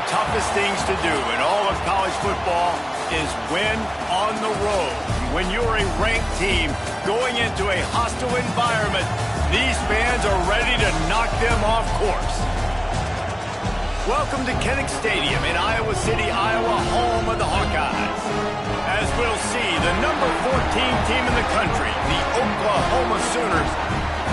toughest things to do in all of college football is win on the road. When you're a ranked team going into a hostile environment, these fans are ready to knock them off course. Welcome to Kinnick Stadium in Iowa City, Iowa, home of the Hawkeyes. As we'll see, the number 14 team in the country, the Oklahoma Sooners,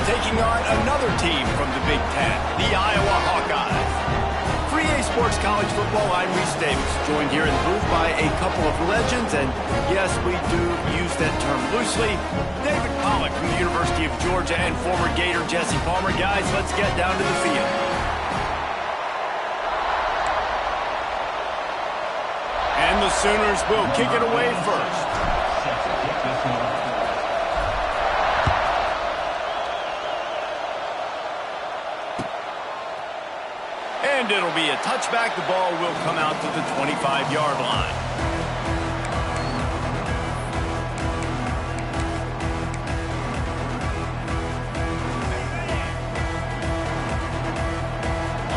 taking on another team from the Big Ten, the Iowa Hawkeyes. For EA Sports College Football, I'm Reese Davis, joined here in the booth by a couple of legends, and yes, we do use that term loosely. David Pollack from the University of Georgia and former Gator Jesse Palmer. Guys, let's get down to the field. And the Sooners will kick it away first. And it'll be a touchback. The ball will come out to the 25-yard line.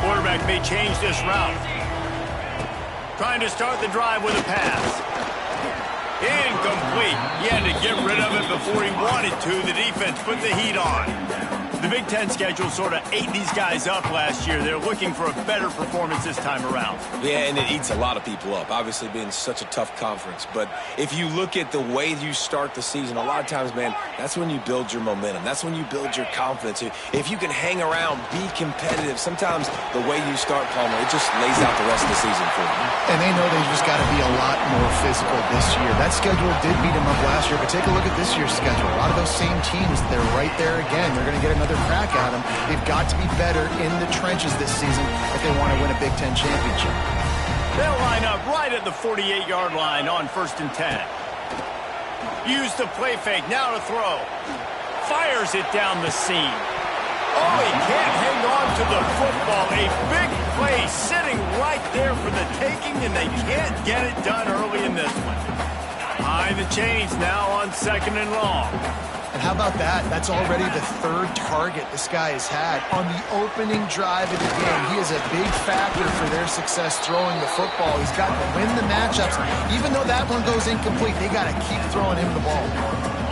Quarterback may change this route. Trying to start the drive with a pass. Incomplete. He had to get rid of it before he wanted to. The defense put the heat on. The Big Ten schedule sort of ate these guys up last year. They're looking for a better performance this time around. Yeah, and it eats a lot of people up, obviously being such a tough conference. But if you look at the way you start the season, a lot of times, man, that's when you build your momentum. That's when you build your confidence. If you can hang around, be competitive, sometimes the way you start, Palmer, it just lays out the rest of the season for you. And they know they've just got to be a lot more physical this year. That schedule did beat them up last year, but take a look at this year's schedule. A lot of those same teams, they're right there again. They're going to get another crack at them. They've got to be better in the trenches this season if they want to win a Big Ten championship. They'll line up right at the 48-yard line on 1st and 10. Use the play fake, now to throw. Fires it down the seam. Oh, he can't hang on to the football. A big play sitting right there for the taking, and they can't get it done early in this one. Behind the chains now on 2nd and long. And how about that? That's already the 3rd target this guy has had on the opening drive of the game. He is a big factor for their success throwing the football. He's got to win the matchups. Even though that one goes incomplete, they got to keep throwing him the ball.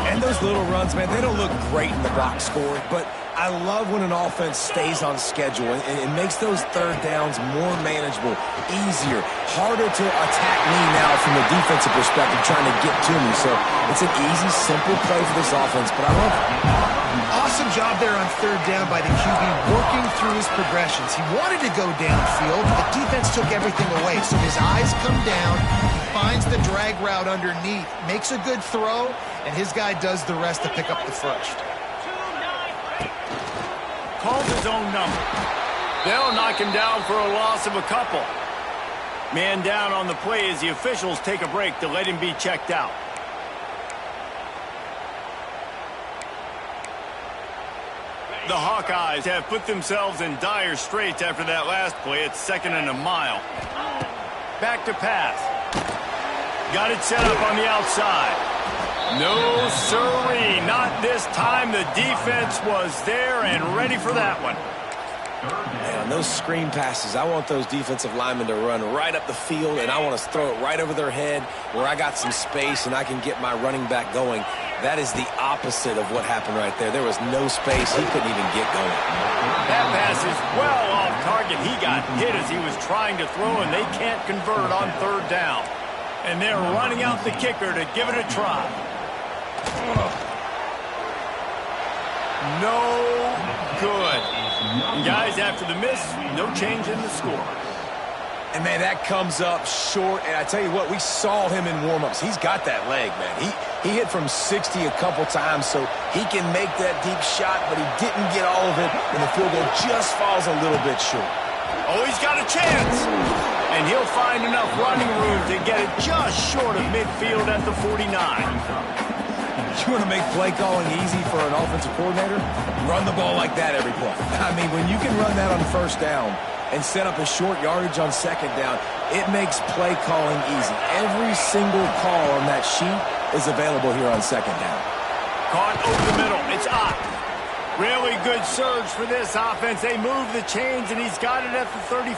And those little runs, man, they don't look great in the box score, but I love when an offense stays on schedule and it makes those 3rd downs more manageable, easier, harder to attack me now from the defensive perspective trying to get to me. So it's an easy, simple play for this offense, but I love it. Awesome job there on 3rd down by the QB, working through his progressions. He wanted to go downfield, but the defense took everything away. So his eyes come down, he finds the drag route underneath, makes a good throw, and his guy does the rest to pick up the first. Calls his own number. They'll knock him down for a loss of a couple. Man down on the play as the officials take a break to let him be checked out. The Hawkeyes have put themselves in dire straits after that last play. It's 2nd and a mile. Back to pass. Got it set up on the outside. No, sirree, not this time. The defense was there and ready for that one. Man, on those screen passes, I want those defensive linemen to run right up the field, and I want to throw it right over their head where I got some space and I can get my running back going. That is the opposite of what happened right there. There was no space. He couldn't even get going. That pass is well off target. He got hit as he was trying to throw, and they can't convert on 3rd down. And they're running out the kicker to give it a try. No good. Guys, after the miss, no change in the score. And, man, that comes up short. And I tell you what, we saw him in warm-ups. He's got that leg, man. He hit from 60 a couple times, so he can make that deep shot, but he didn't get all of it, and the field goal just falls a little bit short. Oh, he's got a chance. And he'll find enough running room to get it just short of midfield at the 49. You want to make play calling easy for an offensive coordinator? Run the ball like that every play. I mean, when you can run that on 1st down and set up a short yardage on 2nd down, it makes play calling easy. Every single call on that sheet is available here on 2nd down. Caught over the middle. It's Ott. Really good surge for this offense. They move the chains, and he's got it at the 34.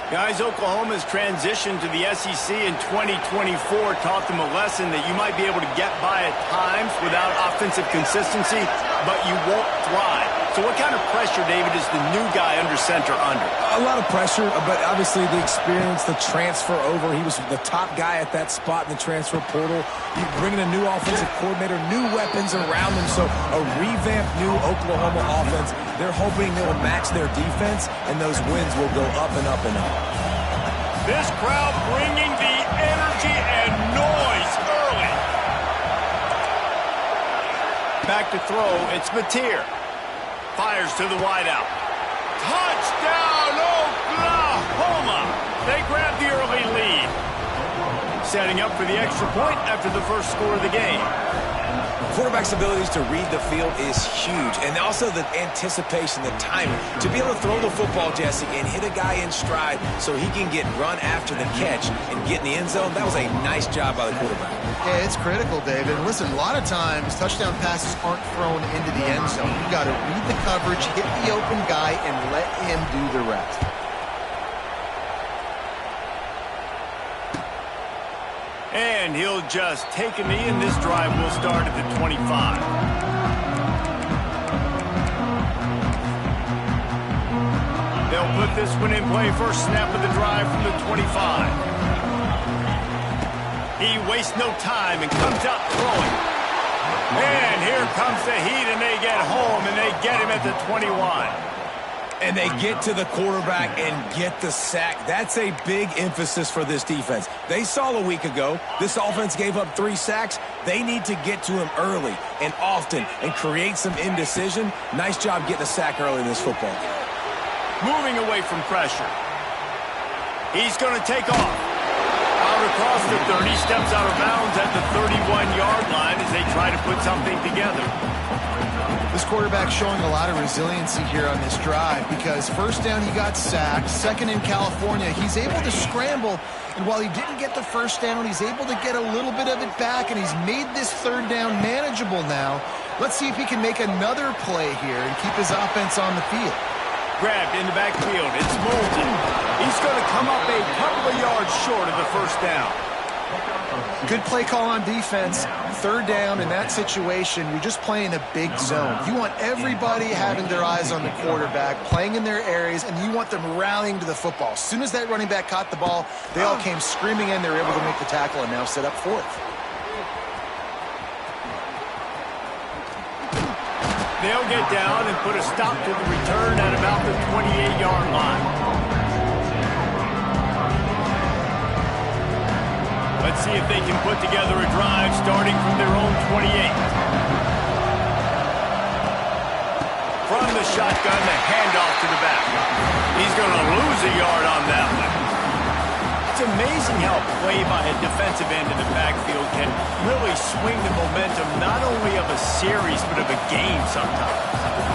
Guys, Oklahoma's transition to the SEC in 2024 taught them a lesson that you might be able to get by at times without offensive consistency, but you won't thrive. So what kind of pressure, David, is the new guy under center under? A lot of pressure, but obviously the experience, the transfer over. He was the top guy at that spot in the transfer portal. You bringing a new offensive coordinator, new weapons around him, so a revamped new Oklahoma offense. They're hoping they will match their defense, and those wins will go up and up and up. This crowd bringing the energy and noise early. Back to throw, it's Mateer. Fires to the wideout. Touchdown, Oklahoma! They grab the early lead. Setting up for the extra point after the first score of the game. Quarterback's abilities to read the field is huge, and also the anticipation, the timing. To be able to throw the football, Jesse, and hit a guy in stride so he can get run after the catch and get in the end zone, that was a nice job by the quarterback. Yeah, it's critical, David. And listen, a lot of times touchdown passes aren't thrown into the end zone. You got to read the coverage, hit the open guy, and let him do the rest. And he'll just take a knee, and this drive will start at the 25. They'll put this one in play. First snap of the drive from the 25. He wastes no time and comes out throwing. And here comes the heat, and they get home, and they get him at the 21. And they get to the quarterback and get the sack. That's a big emphasis for this defense. They saw a week ago, this offense gave up 3 sacks. They need to get to him early and often and create some indecision. Nice job getting a sack early in this football game. Moving away from pressure. He's going to take off. Out across the 30, steps out of bounds at the 31-yard line as they try to put something together. This quarterback showing a lot of resiliency here on this drive because first down he got sacked, second in California, he's able to scramble, and while he didn't get the first down, he's able to get a little bit of it back, and he's made this third down manageable now. Let's see if he can make another play here and keep his offense on the field. Grabbed in the backfield, it's Moulton. He's going to come up a couple of yards short of the first down. Good play call on defense. Third down in that situation, you're just playing a big zone. You want everybody having their eyes on the quarterback, playing in their areas, and you want them rallying to the football. As soon as that running back caught the ball, they all came screaming in. They were able to make the tackle and now set up fourth. They'll get down and put a stop to the return at about the 28-yard line. Let's see if they can put together a drive starting from their own 28. From the shotgun, the handoff to the back. He's going to lose a yard on that one. It's amazing how play by a defensive end in the backfield can really swing the momentum not only of a series but of a game sometimes.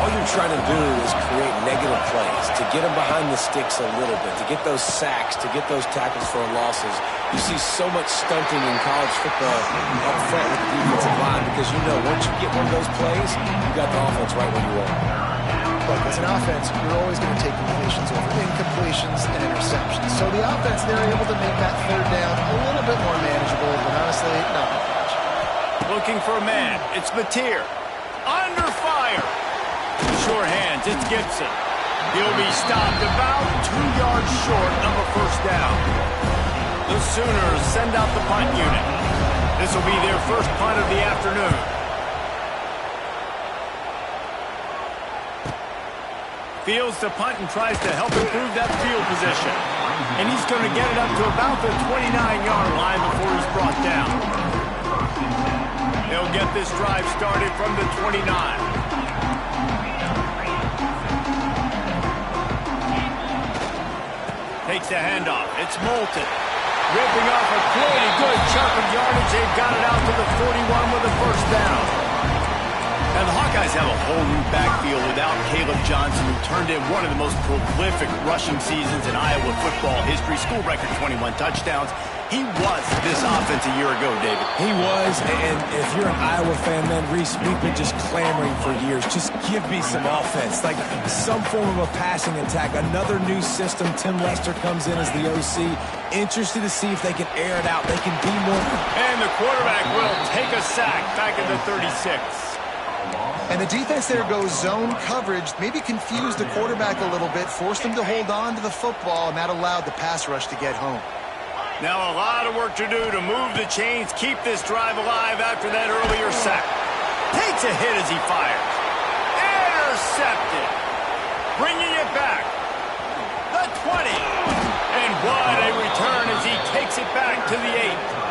All you're trying to do is create negative plays, to get them behind the sticks a little bit, to get those sacks, to get those tackles for losses. You see so much stunting in college football up front with the defensive line because you know once you get one of those plays, you got the offense right where you want. Look, as an offense, you're always going to take completions over incompletions and interceptions. So the offense, they're able to make that third down a little bit more manageable, but honestly, not that much. Looking for a man. It's Mateer. Under fire. Sure hands. It's Gibson. He'll be stopped about 2 yards short of a first down. The Sooners send out the punt unit. This will be their first punt of the afternoon. Fields the punt and tries to help improve that field position. And he's going to get it up to about the 29-yard line before he's brought down. They'll get this drive started from the 29. Takes the handoff. It's Moulton. Ripping off a pretty good chunk of yardage. They've got it out to the 41 with a first down. And the Hawks Buckeyes have a whole new backfield without Caleb Johnson, who turned in one of the most prolific rushing seasons in Iowa football history. School record 21 touchdowns. He was this offense a year ago, David. He was, and if you're an Iowa fan, man, Reese, we've been just clamoring for years. Just give me some offense, like some form of a passing attack. Another new system. Tim Lester comes in as the OC. Interested to see if they can air it out. They can be more. And the quarterback will take a sack back in the 36. And the defense there goes zone coverage, maybe confused the quarterback a little bit, forced him to hold on to the football, and that allowed the pass rush to get home. Now a lot of work to do to move the chains, keep this drive alive after that earlier sack. Takes a hit as he fires. Intercepted. Bringing it back. The 20. And what a return as he takes it back to the 8.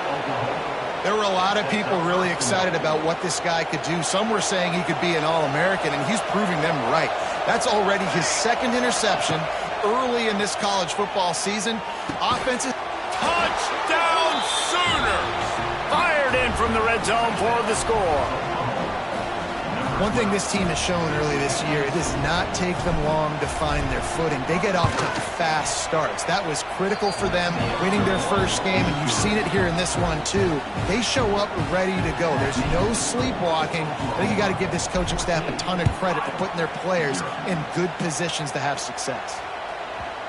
There were a lot of people really excited about what this guy could do. Some were saying he could be an All-American, and he's proving them right. That's already his second interception early in this college football season. Offensive. Touchdown Sooners! Fired in from the red zone for the score. One thing this team has shown early this year, it does not take them long to find their footing. They get off to fast starts. That was critical for them, winning their first game, and you've seen it here in this one too. They show up ready to go. There's no sleepwalking. I think you got to give this coaching staff a ton of credit for putting their players in good positions to have success.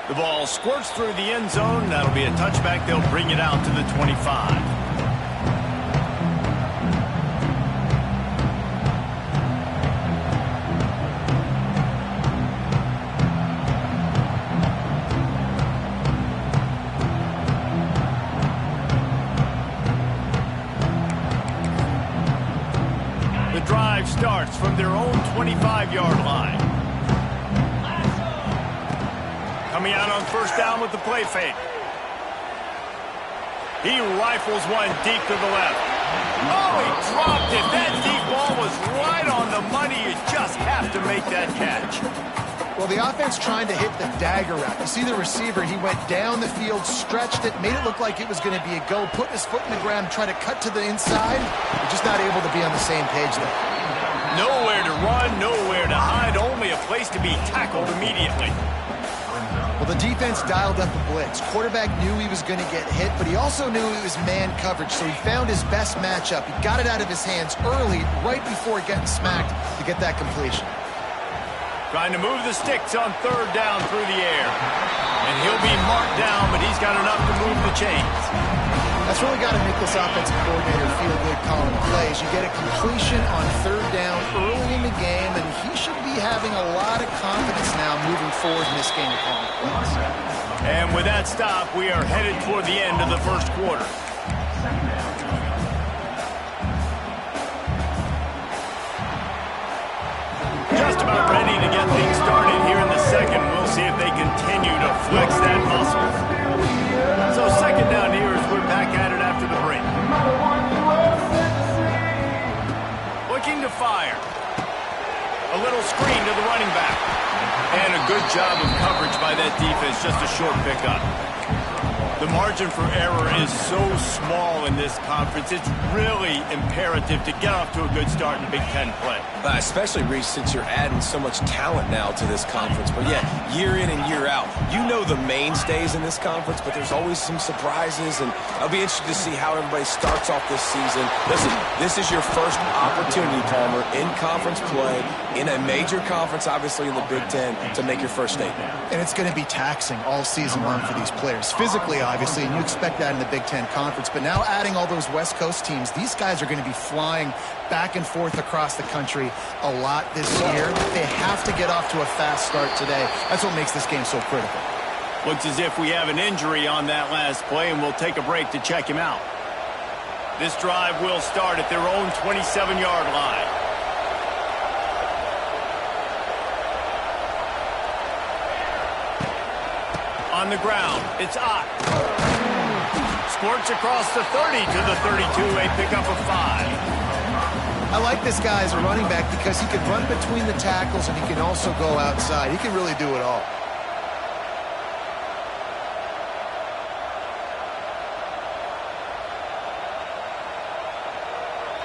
The ball squirts through the end zone. That'll be a touchback. They'll bring it out to the 25. The drive starts from their own 25-yard line. Coming out on first down with the play fake. He rifles one deep to the left. Oh, he dropped it. That deep ball was right on the money. You just have to make that catch. Well, the offense trying to hit the dagger route. You see the receiver, he went down the field, stretched it, made it look like it was going to be a go, put his foot in the ground, try to cut to the inside. They're just not able to be on the same page there. Nowhere to run, nowhere to hide, only a place to be tackled immediately. Well, the defense dialed up a blitz. Quarterback knew he was going to get hit, but he also knew it was man coverage, so he found his best matchup. He got it out of his hands early, right before getting smacked to get that completion. Trying to move the sticks on third down through the air. And he'll be marked down, but he's got enough to move the chains. That's really got to make this offensive coordinator feel good calling plays. You get a completion on third down early in the game, and he should be having a lot of confidence now moving forward in this game of calling plays. And with that stop, we are headed toward the end of the first quarter. Just about ready to get things started here in the second. We'll see if they continue to flex that muscle. So second down here as we're back at it after the break. Looking to fire. A little screen to the running back. And a good job of coverage by that defense. Just a short pickup. The margin for error is so small in this conference. It's really imperative to get off to a good start in Big Ten play. Especially, Reese, since you're adding so much talent now to this conference. But yeah, year in and year out, you know the mainstays in this conference, but there's always some surprises, and I'll be interested to see how everybody starts off this season. Listen, this is your first opportunity, Palmer, in conference play, in a major conference, obviously in the Big Ten, to make your first statement. And it's going to be taxing all season long for these players. Physically, obviously, and you expect that in the Big Ten Conference. But now adding all those West Coast teams, these guys are going to be flying back and forth across the country a lot this year. They have to get off to a fast start today. That's what makes this game so critical. Looks as if we have an injury on that last play, and we'll take a break to check him out. This drive will start at their own 27-yard line. On the ground, it's Ott. Squirts across the 30 to the 32, a pickup of 5. I like this guy as a running back because he can run between the tackles and he can also go outside. He can really do it all.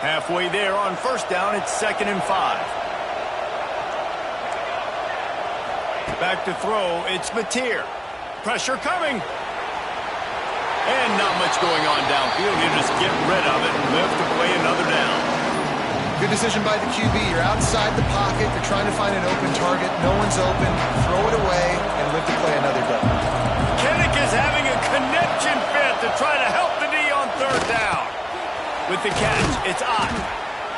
Halfway there on first down, it's 2nd and 5. Back to throw, it's Mateer. Pressure coming. And not much going on downfield. You just get rid of it and live to play another down. Good decision by the QB. You're outside the pocket. You're trying to find an open target. No one's open. Throw it away and live to play another down. Kinnick is having a connection fit to try to help the D on third down. With the catch, it's Ott.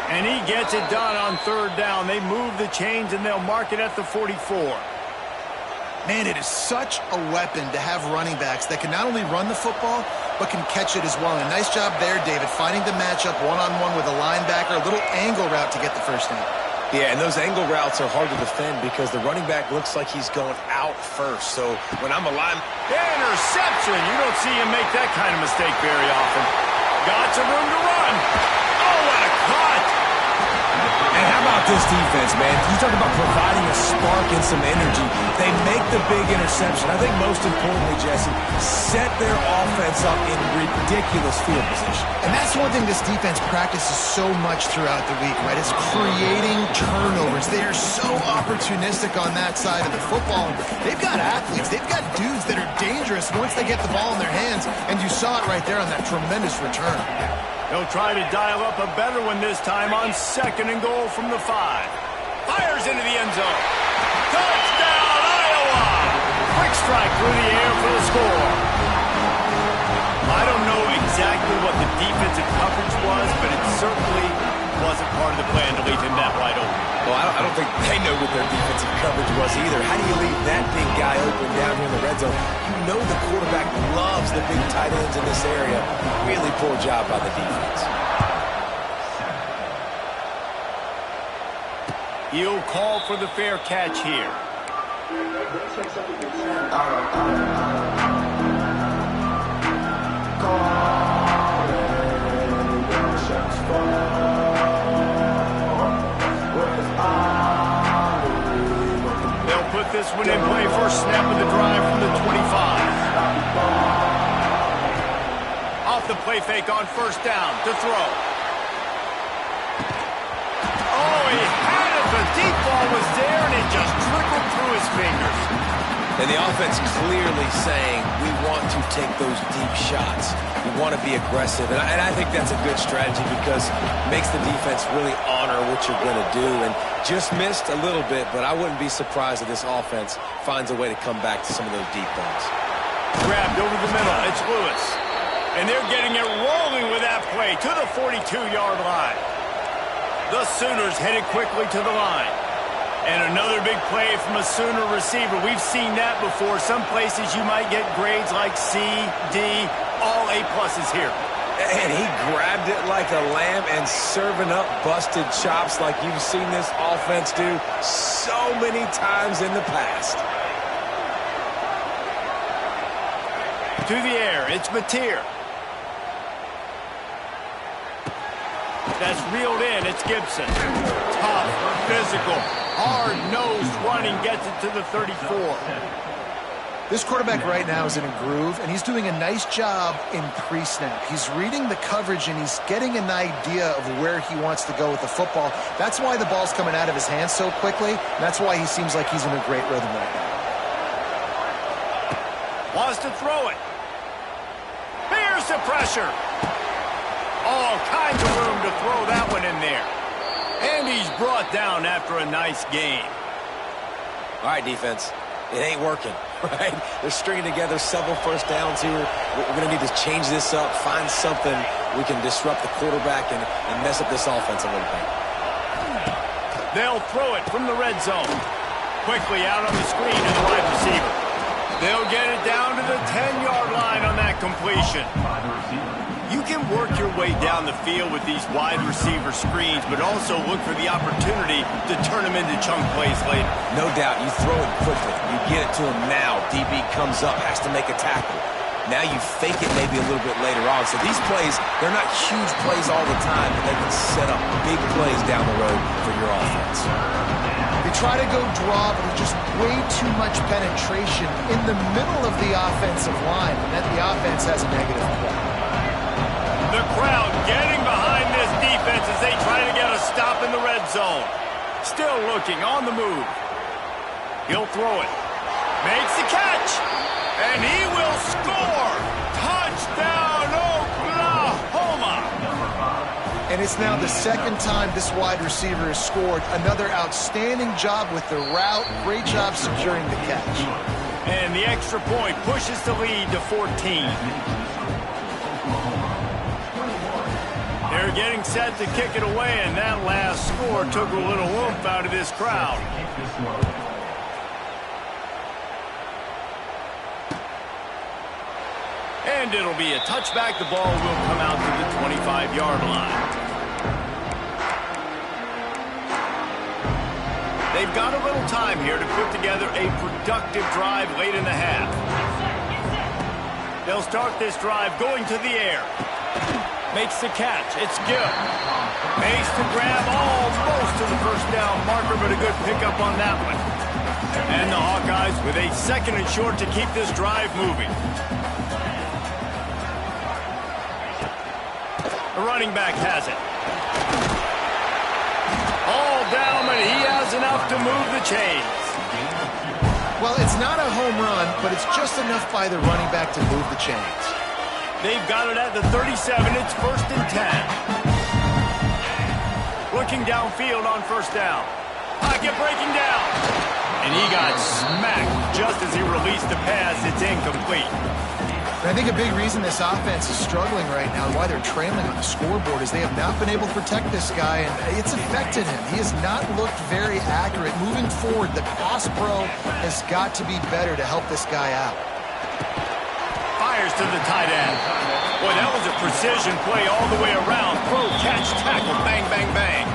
And he gets it done on third down. They move the chains and they'll mark it at the 44. Man, it is such a weapon to have running backs that can not only run the football, but can catch it as well. And a nice job there, David, finding the matchup one-on-one with a linebacker, a little angle route to get the first down. Yeah, and those angle routes are hard to defend because the running back looks like he's going out first. So when I'm a interception! You don't see him make that kind of mistake very often. Got some room to run. Oh, what a cut! And how about this defense, man? You talk about providing a spark and some energy. They make the big interception. I think most importantly, Jesse, set their offense up in ridiculous field position. And that's one thing this defense practices so much throughout the week, right? It's creating turnovers. They are so opportunistic on that side of the football. They've got athletes. They've got dudes that are dangerous once they get the ball in their hands. And you saw it right there on that tremendous return. He'll try to dial up a better one this time on 2nd and goal from the 5. Fires into the end zone. Touchdown, Iowa! Quick strike through the air for the score. I don't know exactly what the defensive coverage was, but it certainly wasn't part of the plan to leave him that wide open. Well, I don't think they know what their defensive coverage was either. How do you leave that big guy open down here in the red zone? You know the quarterback loves the big tight ends in this area. Really poor job by the defense. He'll call for the fair catch here. They'll put this one in play first snap of the drive from the 25. Off the play fake on first down to throw. Oh, he had it. The deep ball was there, and it just trickled through his fingers. And the offense clearly saying, we want to take those deep shots. We want to be aggressive. And I think that's a good strategy because it makes the defense really honor what you're going to do. And just missed a little bit, but I wouldn't be surprised if this offense finds a way to come back to some of those deep balls. Grabbed over the middle. It's Lewis. And they're getting it rolling with that play to the 42-yard line. The Sooners headed quickly to the line. And another big play from a Sooner receiver. We've seen that before. Some places you might get grades like C, D, all A-pluses here. And he grabbed it like a lamb and serving up busted chops like you've seen this offense do so many times in the past. To the air, it's Mateer. That's reeled in, it's Gibson. Tough, physical, hard-nosed running gets it to the 34. This quarterback right now is in a groove, and he's doing a nice job in pre-snap. He's reading the coverage, and he's getting an idea of where he wants to go with the football. That's why the ball's coming out of his hands so quickly, and that's why he seems like he's in a great rhythm right now. Wants to throw it. Here's the pressure. All kinds of room to throw that one in there. And he's brought down after a nice game. All right, defense. It ain't working, right? They're stringing together several first downs here. We're going to need to change this up, find something we can disrupt the quarterback and mess up this offense a little bit. They'll throw it from the red zone. Quickly out on the screen to the wide receiver. They'll get it down to the 10-yard line on that completion. You can work your way down the field with these wide receiver screens, but also look for the opportunity to turn them into chunk plays later. No doubt, you throw it quickly. You get it to him now. DB comes up, has to make a tackle. Now you fake it maybe a little bit later on. So these plays, they're not huge plays all the time, but they can set up big plays down the road for your offense. They try to go draw, but there's just way too much penetration in the middle of the offensive line, and then the offense has a negative play. The crowd getting behind this defense as they try to get a stop in the red zone. Still looking on the move. He'll throw it. Makes the catch. And he will score. Touchdown, Oklahoma. And it's now the second time this wide receiver has scored. Another outstanding job with the route. Great job securing the catch. And the extra point pushes the lead to 14. They're getting set to kick it away, and that last score took a little oomph out of this crowd. And it'll be a touchback. The ball will come out to the 25-yard line. They've got a little time here to put together a productive drive late in the half. They'll start this drive going to the air. Makes the catch. It's good. Makes the grab almost to the first down marker, but a good pickup on that one. And the Hawkeyes with a 2nd and short to keep this drive moving. The running back has it. All down, but he has enough to move the chains. Well, it's not a home run, but it's just enough by the running back to move the chains. They've got it at the 37. It's 1st and 10. Looking downfield on 1st down. Pocket breaking down. And he got smacked just as he released the pass. It's incomplete. And I think a big reason this offense is struggling right now and why they're trailing on the scoreboard is they have not been able to protect this guy, and it's affected him. He has not looked very accurate. Moving forward, the pass pro has got to be better to help this guy out. Fires to the tight end. Boy, that was a precision play all the way around. Throw, catch, tackle, bang, bang, bang.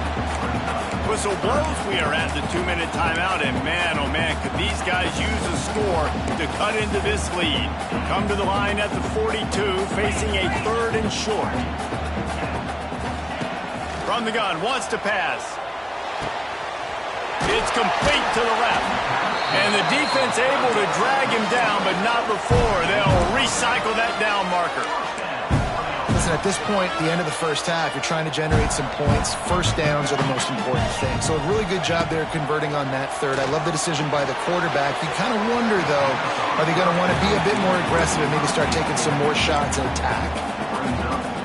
Whistle blows. We are at the 2-minute timeout, and man, oh man, could these guys use a score to cut into this lead. Come to the line at the 42, facing a 3rd and short. From the gun, wants to pass. It's complete to the left. And the defense able to drag him down, but not before. They'll recycle that down marker. Listen, at this point, the end of the first half, you're trying to generate some points. First downs are the most important thing. So a really good job there converting on that 3rd. I love the decision by the quarterback. You kind of wonder, though, are they going to want to be a bit more aggressive and maybe start taking some more shots and attack?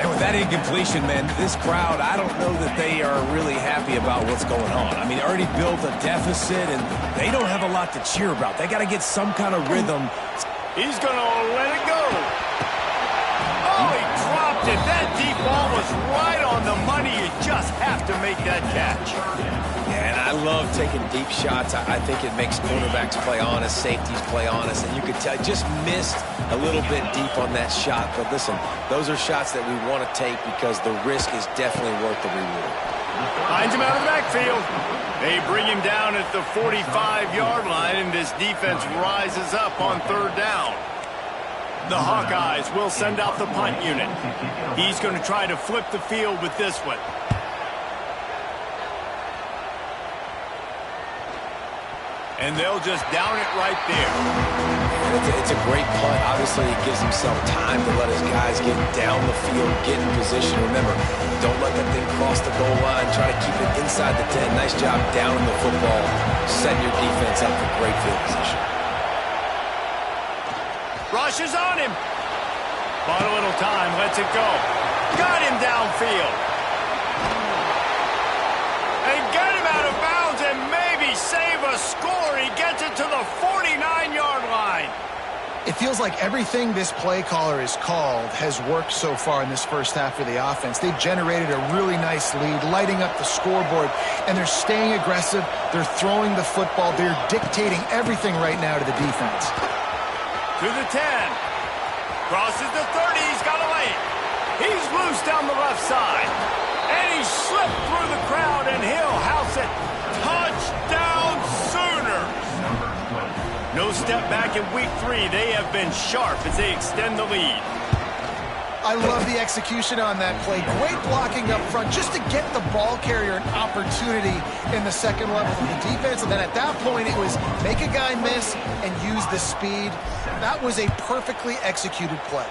And with that incompletion, man, this crowd, I don't know that they are really happy about what's going on. I mean, they already built a deficit, and they don't have a lot to cheer about. They got to get some kind of rhythm. He's going to let it go. Oh, he dropped it. That deep ball was right on the money. You just have to make that catch. Yeah, and I love taking deep shots. I think it makes cornerbacks play honest, safeties play honest, and you could tell just missed a little bit deep on that shot. But listen, those are shots that we want to take because the risk is definitely worth the reward. Finds him out of the backfield. They bring him down at the 45-yard line, and this defense rises up on 3rd down. The Hawkeyes will send out the punt unit. He's going to try to flip the field with this one. And they'll just down it right there. It's a great punt. Obviously, it gives himself time to let his guys get down the field, get in position. Remember, don't let that thing cross the goal line. Try to keep it inside the 10. Nice job down in the football, setting your defense up for great field position. Rushes on him. Bought a little time, lets it go. Got him downfield. And got him out of bounds and maybe save a score. He gets it to the 49-yard line. It feels like everything this play caller has called has worked so far in this first half of the offense. They've generated a really nice lead, lighting up the scoreboard, and they're staying aggressive. They're throwing the football. They're dictating everything right now to the defense. To the 10. Crosses the 30. He's got a lane. He's loose down the left side. And he slipped through the crowd, and he'll house it. Touchdown Sooners. No step back in week 3. They have been sharp as they extend the lead. I love the execution on that play. Great blocking up front just to get the ball carrier an opportunity in the second level of the defense. And then at that point, it was make a guy miss and use the speed. That was a perfectly executed play.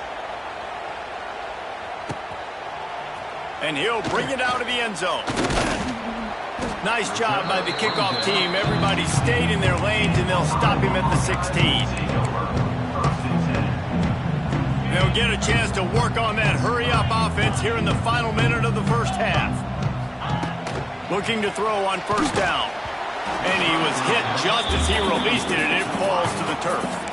And he'll bring it out of the end zone. Nice job by the kickoff team. Everybody stayed in their lanes, and they'll stop him at the 16. They'll get a chance to work on that hurry-up offense here in the final minute of the first half. Looking to throw on first down. And he was hit just as he released it, and it falls to the turf.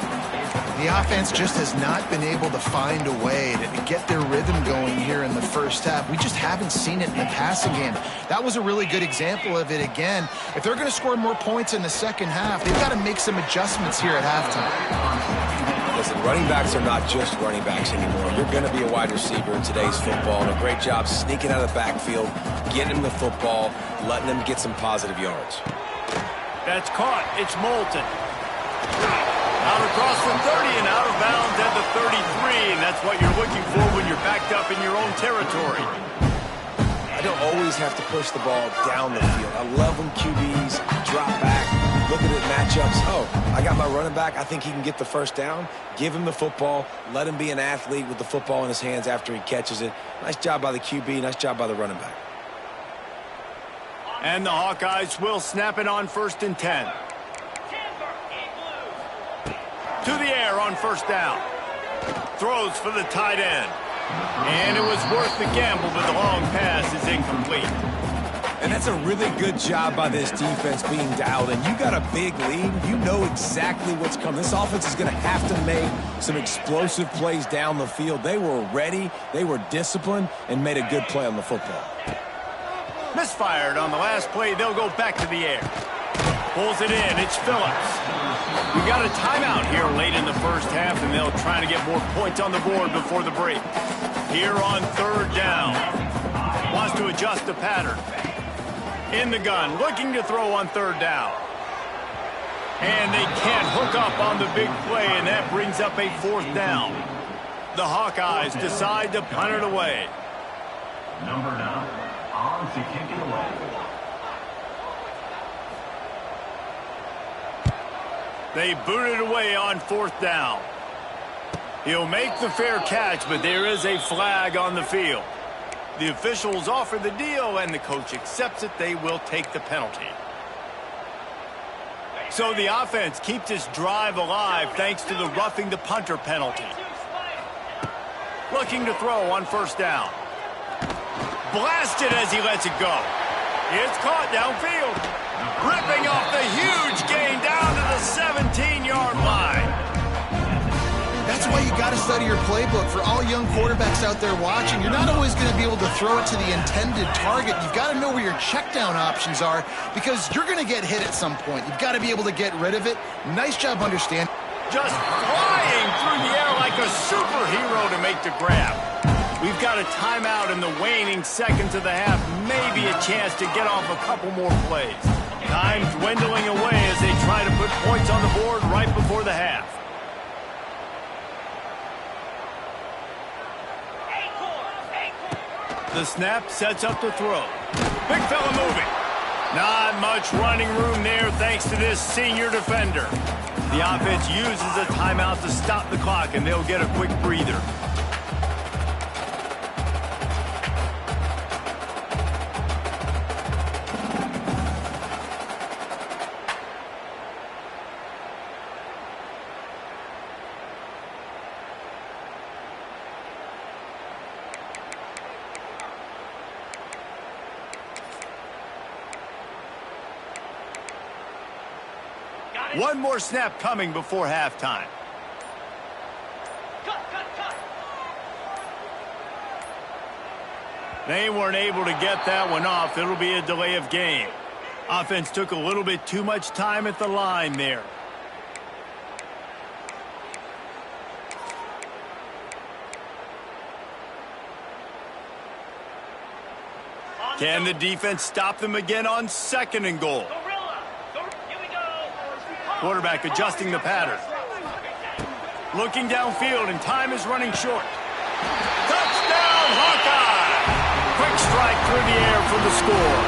The offense just has not been able to find a way to get their rhythm going here in the first half. We just haven't seen it in the passing game. That was a really good example of it again. If they're going to score more points in the second half, they've got to make some adjustments here at halftime. Listen, running backs are not just running backs anymore. You're going to be a wide receiver in today's football, and a great job sneaking out of the backfield, getting him the football, letting him get some positive yards. That's caught. It's Moulton. Out across the 30 and out of bounds at the 33, and that's what you're looking for when you're backed up in your own territory. I don't always have to push the ball down the field. I love when QBs drop back, look at it matchups. Oh, I got my running back. I think he can get the first down. Give him the football. Let him be an athlete with the football in his hands after he catches it. Nice job by the QB. Nice job by the running back. And the Hawkeyes will snap it on 1st and 10. To the air on first down. Throws for the tight end. And it was worth the gamble, but the long pass is incomplete. And that's a really good job by this defense being dialed in. You got a big lead. You know exactly what's coming. This offense is going to have to make some explosive plays down the field. They were ready, they were disciplined, and made a good play on the football. Misfired on the last play. They'll go back to the air. Pulls it in. It's Phillips. We got a timeout here late in the first half, and they'll try to get more points on the board before the break. Here on 3rd down. Wants to adjust the pattern. In the gun, looking to throw on 3rd down. And they can't hook up on the big play, and that brings up a 4th down. The Hawkeyes decide to punt it away. Number 9 on to kick it away. They boot it away on 4th down. He'll make the fair catch, but there is a flag on the field. The officials offer the deal, and the coach accepts it. They will take the penalty. So the offense keeps its drive alive thanks to the roughing the punter penalty. Looking to throw on 1st down. Blasted as he lets it go. It's caught downfield. Ripping off the huge gain down to the 17-yard line. That's why you got to study your playbook. For all young quarterbacks out there watching, you're not always going to be able to throw it to the intended target. You've got to know where your check down options are because you're going to get hit at some point. You've got to be able to get rid of it. Nice job understanding. Just flying through the air like a superhero to make the grab. We've got a timeout in the waning seconds of the half. Maybe a chance to get off a couple more plays. Time dwindling away as they try to put points on the board right before the half. The snap sets up the throw. Big fella moving. Not much running room there thanks to this senior defender. The offense uses a timeout to stop the clock, and they'll get a quick breather. One more snap coming before halftime. They weren't able to get that one off. It'll be a delay of game. Offense took a little bit too much time at the line there. Can the defense stop them again on 2nd and goal? Quarterback adjusting the pattern. Looking downfield, and time is running short. Touchdown, Hawkeye! Quick strike through the air for the score.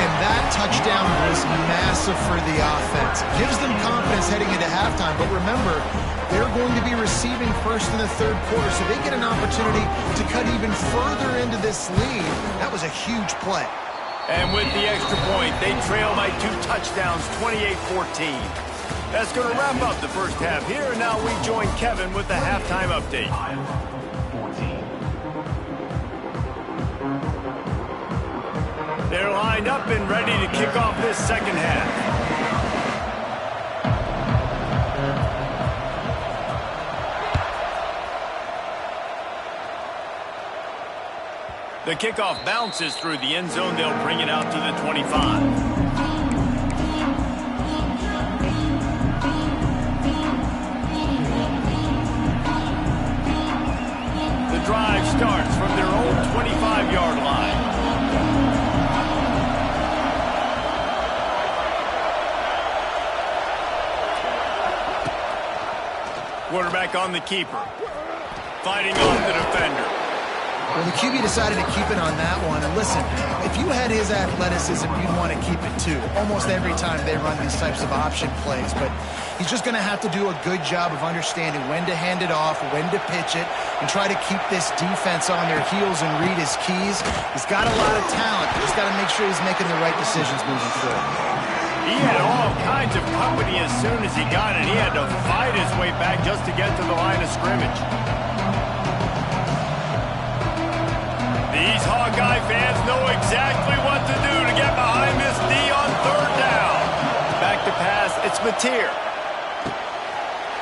And that touchdown was massive for the offense. Gives them confidence heading into halftime. But remember, they're going to be receiving first in the 3rd quarter, so they get an opportunity to cut even further into this lead. That was a huge play. And with the extra point, they trail by 2 touchdowns, 28-14. That's going to wrap up the first half here. And now we join Kevin with the halftime update. They're lined up and ready to kick off this second half. The kickoff bounces through the end zone. They'll bring it out to the 25. The drive starts from their own 25-yard line. Quarterback on the keeper. Fighting off the defender. Well, the QB decided to keep it on that one. And listen, if you had his athleticism, you'd want to keep it too. Almost every time they run these types of option plays. But he's just going to have to do a good job of understanding when to hand it off, when to pitch it, and try to keep this defense on their heels and read his keys. He's got a lot of talent. He's got to make sure he's making the right decisions moving forward. He had all kinds of company as soon as he got it. He had to fight his way back just to get to the line of scrimmage. These Hawkeye fans know exactly what to do to get behind this D on third down. Back to pass, it's Mateer.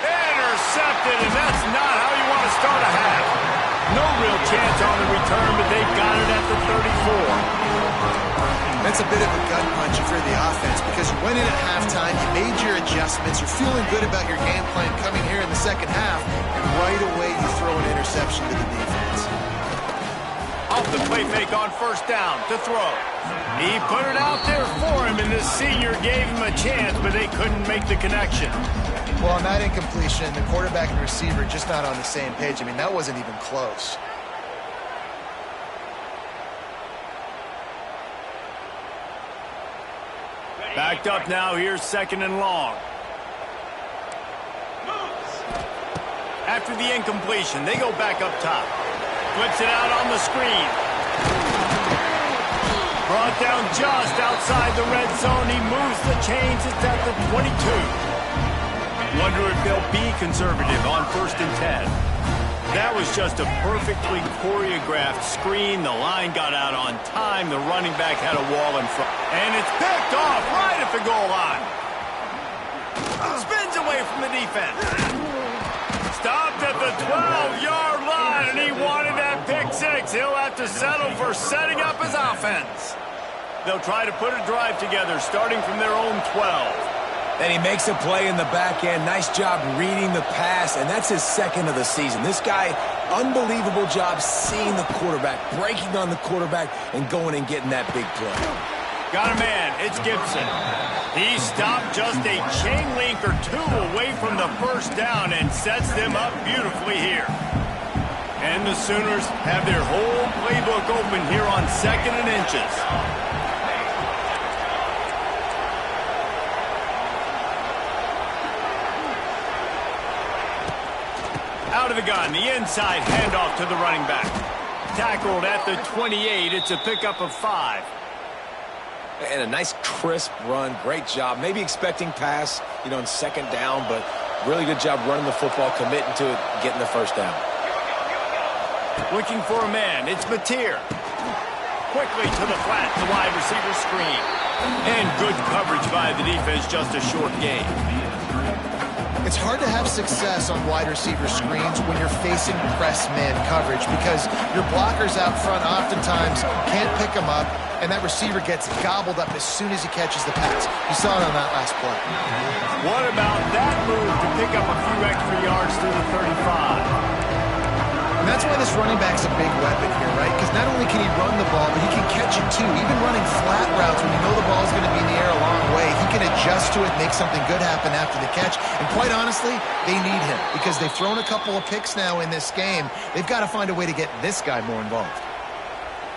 Intercepted, and that's not how you want to start a half. No real chance on the return, but they got it at the 34. That's a bit of a gut punch for the offense because you went in at halftime, you made your adjustments, you're feeling good about your game plan coming here in the second half, and right away you throw an interception to the defense. Off the play fake on first down to throw. He put it out there for him, and the senior gave him a chance, but they couldn't make the connection. Well, on that incompletion, the quarterback and receiver just not on the same page. I mean, that wasn't even close. Backed up now, here's second and long. After the incompletion, they go back up top. Flips it out on the screen. Brought down just outside the red zone. He moves the chains. It's at the 22. Wonder if they'll be conservative on 1st and 10. That was just a perfectly choreographed screen. The line got out on time. The running back had a wall in front. And it's picked off right at the goal line. Spins away from the defense. Stopped at the 12-yard line, and he wanted that pick six. He'll have to settle for setting up his offense. They'll try to put a drive together, starting from their own 12. And he makes a play in the back end. Nice job reading the pass, and that's his second of the season. This guy, unbelievable job seeing the quarterback, breaking on the quarterback, and going and getting that big play. Got a man. It's Gibson. He stopped just a chain link or two away from the first down and sets them up beautifully here. And the Sooners have their whole playbook open here on 2nd and inches. Out of the gun, the inside handoff to the running back. Tackled at the 28. It's a pickup of 5. And a nice crisp run. Great job. Maybe expecting pass, in second down, but really good job running the football, committing to it, getting the first down. Looking for a man. It's Mateer. Quickly to the flat, the wide receiver screen. And good coverage by the defense, just a short gain. It's hard to have success on wide receiver screens when you're facing press man coverage because your blockers out front oftentimes can't pick them up, and that receiver gets gobbled up as soon as he catches the pass. You saw it on that last play. What about that move to pick up a few extra yards to the 35? And that's why this running back's a big weapon here, right? Because not only can he run the ball, but he can catch it too. Even running flat routes when you know the ball's going to be in the air a long way, he can adjust to it, make something good happen after the catch. And quite honestly, they need him because they've thrown a couple of picks now in this game. They've got to find a way to get this guy more involved.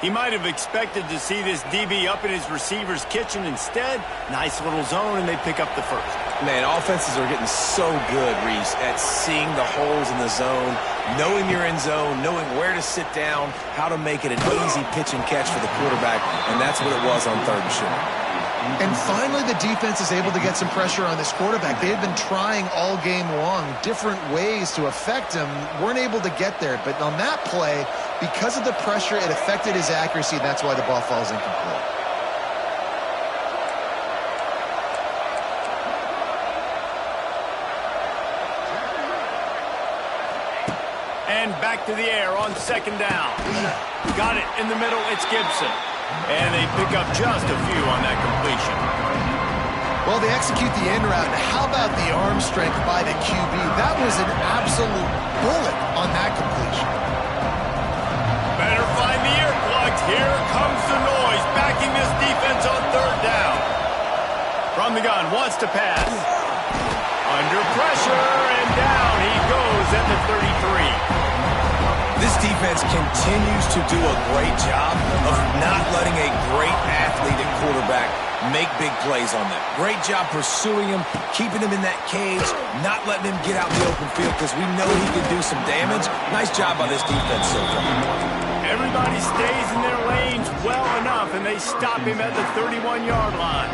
He might have expected to see this DB up in his receiver's kitchen. Instead, nice little zone, and they pick up the first. Man, offenses are getting so good, Reese, at seeing the holes in the zone, knowing you're in zone, knowing where to sit down, how to make it an easy pitch and catch for the quarterback, and that's what it was on 3rd and short. And finally, the defense is able to get some pressure on this quarterback. They had been trying all game long different ways to affect him, weren't able to get there. But on that play, because of the pressure, it affected his accuracy, and that's why the ball falls incomplete. And back to the air on 2nd down. Got it in the middle. It's Gibson. And they pick up just a few on that completion. Well, they execute the end route. How about the arm strength by the QB? That was an absolute bullet on that completion. Better find the earplugs. Here comes the noise, backing this defense on 3rd down. From the gun, wants to pass. Under pressure, and down he goes at the 33. This defense continues to do a great job of not letting a great athlete at quarterback make big plays on them. Great job pursuing him, keeping him in that cage, not letting him get out in the open field because we know he can do some damage. Nice job by this defense so far. Everybody stays in their lanes well enough, and they stop him at the 31-yard line.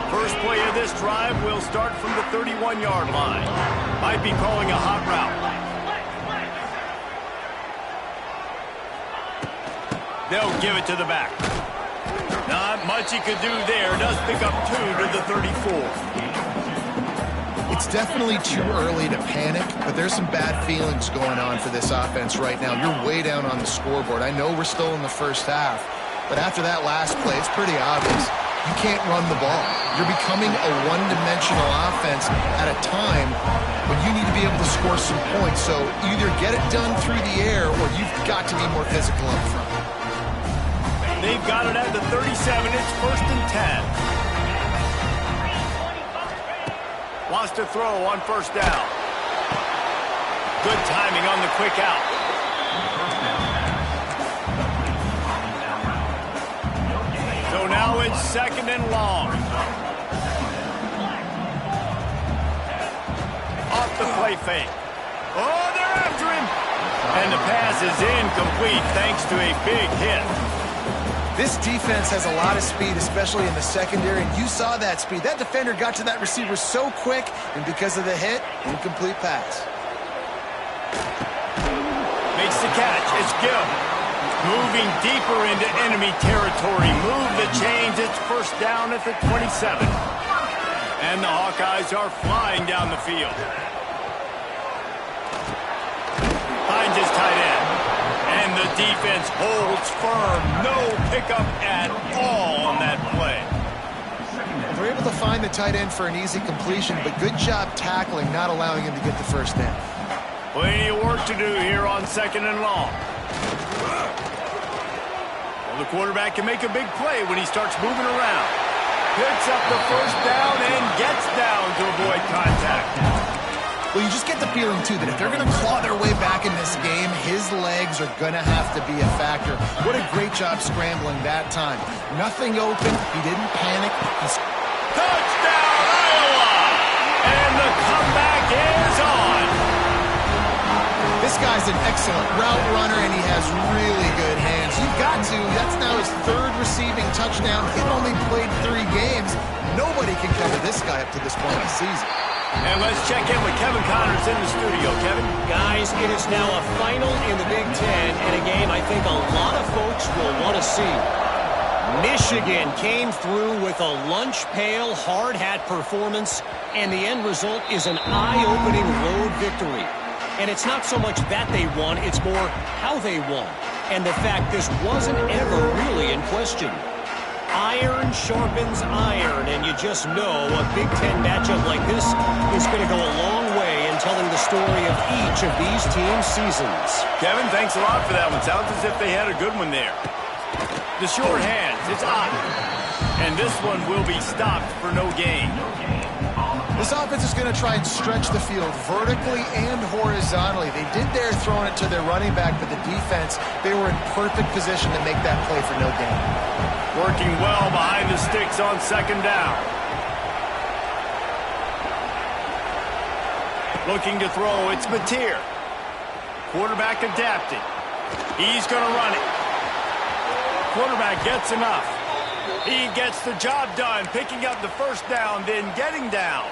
First play of this drive will start from the 31-yard line. Might be calling a hot route. They'll give it to the back. Not much he could do there. Does pick up 2 to the 34. It's definitely too early to panic, but there's some bad feelings going on for this offense right now. You're way down on the scoreboard. I know we're still in the first half, but after that last play, it's pretty obvious. You can't run the ball. You're becoming a one-dimensional offense at a time when you need to be able to score some points. So either get it done through the air or you've got to be more physical up front. They've got it at the 37. It's 1st and 10. Wants to throw on 1st down. Good timing on the quick out. So now it's 2nd and long. Off the play fake. Oh, they're after him. And the pass is incomplete thanks to a big hit. This defense has a lot of speed, especially in the secondary, and you saw that speed. That defender got to that receiver so quick, and because of the hit, incomplete pass. Makes the catch. It's Gill. Moving deeper into enemy territory. Move the chains. It's 1st down at the 27. And the Hawkeyes are flying down the field. Finds his tight end. And the defense holds firm. No pickup at all on that play. They're able to find the tight end for an easy completion, but good job tackling, not allowing him to get the 1st down. Plenty of work to do here on 2nd and long. Well, the quarterback can make a big play when he starts moving around. Picks up the 1st down and gets down to avoid contact. Well, you just get the feeling, too, that if they're going to claw their way back in this game, his legs are going to have to be a factor. What a great job scrambling that time. Nothing open. He didn't panic. Touchdown, Iowa! And the comeback is on. This guy's an excellent route runner, and he has really good hands. You've got to. That's now his 3rd receiving touchdown. He's only played 3 games. Nobody can cover this guy up to this point in the season. And let's check in with Kevin Connors in the studio. Kevin? Guys, it is now a final in the Big Ten, and a game I think a lot of folks will want to see. Michigan came through with a lunch pail, hard hat performance, and the end result is an eye-opening road victory. And it's not so much that they won, it's more how they won. And the fact this wasn't ever really in question. Iron sharpens iron, and you just know a Big Ten matchup like this is going to go a long way in telling the story of each of these teams' seasons. Kevin, thanks a lot for that one. Sounds as if they had a good one there. The short hands, it's odd. And this one will be stopped for no gain. This offense is going to try and stretch the field vertically and horizontally. They did there throwing it to their running back, but the defense, they were in perfect position to make that play for no gain. Working well behind the sticks on second down. Looking to throw, it's Mateer. Quarterback adapted. He's going to run it. Quarterback gets enough. He gets the job done, picking up the first down, then getting down.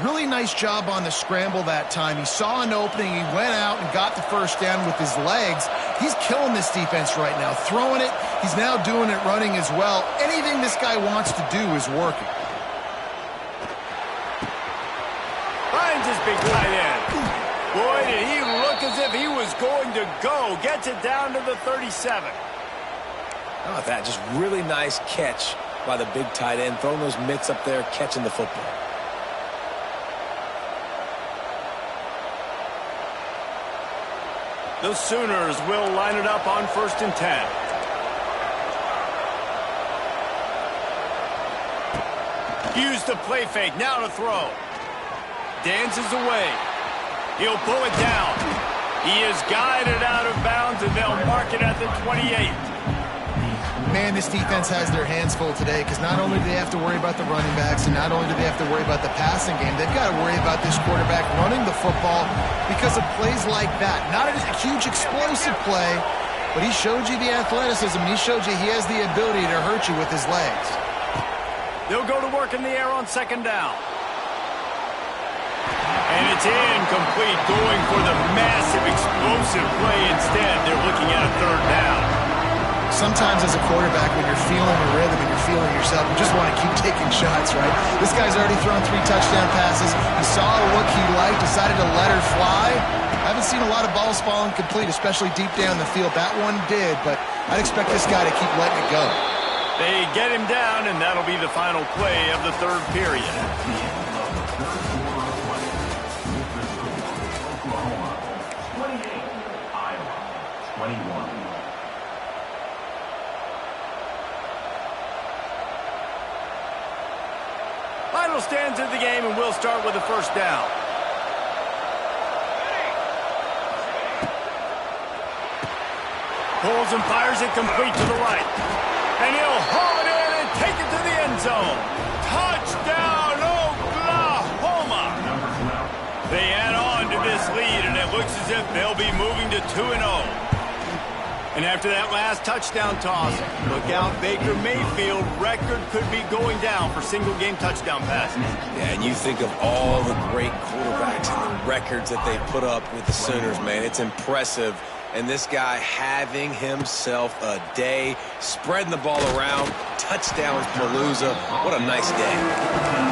Really nice job on the scramble that time. He saw an opening, he went out and got the first down with his legs. He's killing this defense right now. Throwing it, he's now doing it running as well. Anything this guy wants to do is working. Finds his big tight end. Boy, did he look as if he was going to go. Gets it down to the 37. Oh, that just really nice catch by the big tight end. Throwing those mitts up there, catching the football. The Sooners will line it up on 1st and 10. Use the play fake. Now to throw. Dances away. He'll pull it down. He is guided out of bounds, and they'll mark it at the 28. Man, this defense has their hands full today because not only do they have to worry about the running backs and not only do they have to worry about the passing game, they've got to worry about this quarterback running the football because of plays like that. Not a huge explosive play, but he showed you the athleticism and he showed you he has the ability to hurt you with his legs. They'll go to work in the air on second down. And it's incomplete, going for the massive explosive play instead. They're looking at a third down. Sometimes as a quarterback, when you're feeling a rhythm and you're feeling yourself, you just want to keep taking shots, right? This guy's already thrown 3 touchdown passes. He saw a look he liked, decided to let her fly. I haven't seen a lot of balls falling complete, especially deep down the field. That one did, but I'd expect this guy to keep letting it go. They get him down, and that'll be the final play of the third period. Final stands of the game, and we'll start with the first down. Pulls and fires it complete to the right. And he'll haul it in and take it to the end zone. Touchdown, Oklahoma! They add on to this lead, and it looks as if they'll be moving to 2-0. And after that last touchdown toss, look out, Baker Mayfield record could be going down for single-game touchdown passes. Yeah, and you think of all the great quarterbacks and the records that they put up with the Sooners, man. It's impressive. And this guy having himself a day, spreading the ball around, touchdowns Palooza. What a nice day.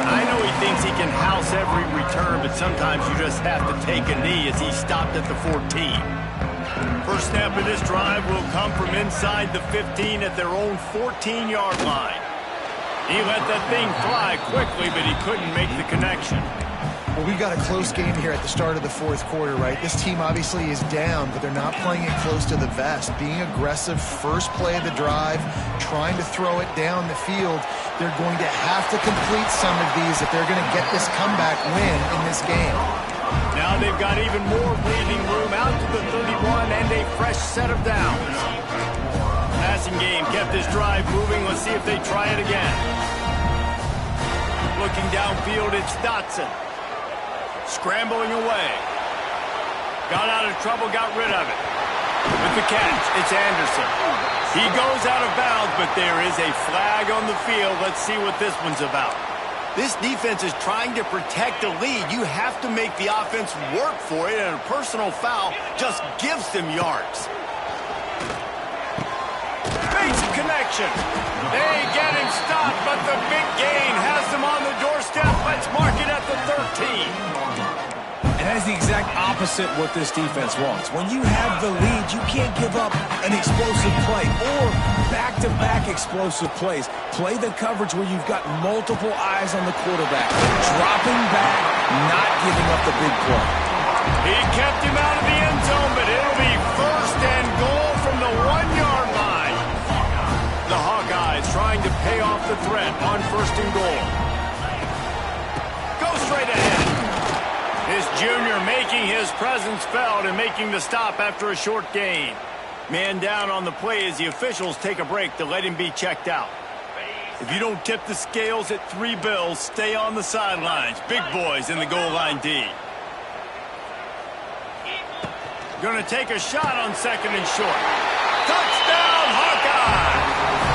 I know he thinks he can house every return, but sometimes you just have to take a knee as he stopped at the 14. First snap of this drive will come from inside the 15 at their own 14-yard line. He let that thing fly quickly, but he couldn't make the connection. Well, we've got a close game here at the start of the fourth quarter, right? This team obviously is down, but they're not playing it close to the vest. Being aggressive, first play of the drive, trying to throw it down the field. They're going to have to complete some of these if they're going to get this comeback win in this game. Now they've got even more breathing room out to the 31 and a fresh set of downs. Passing game kept this drive moving. Let's see if they try it again. Looking downfield, it's Dotson. Scrambling away. Got out of trouble, got rid of it. With the catch, it's Anderson. He goes out of bounds, but there is a flag on the field. Let's see what this one's about. This defense is trying to protect the lead. You have to make the offense work for it, and a personal foul just gives them yards. Makes a connection. They get him stopped, but the big gain has them on the doorstep. Let's mark it at the 13. And that is the exact opposite what this defense wants. When you have the lead, you can't give up an explosive play or back-to-back explosive plays. Play the coverage where you've got multiple eyes on the quarterback. Dropping back, not giving up the big play. He kept him out of the end zone, but it'll be first and goal from the 1-yard line. The Hawkeyes trying to pay off the threat on first and goal. Goes Jr. making his presence felt and making the stop after a short gain. Man down on the play as the officials take a break to let him be checked out. If you don't tip the scales at 3 bills, stay on the sidelines. Big boys in the goal line D. Going to take a shot on 2nd and short. Touchdown, Hawkeye!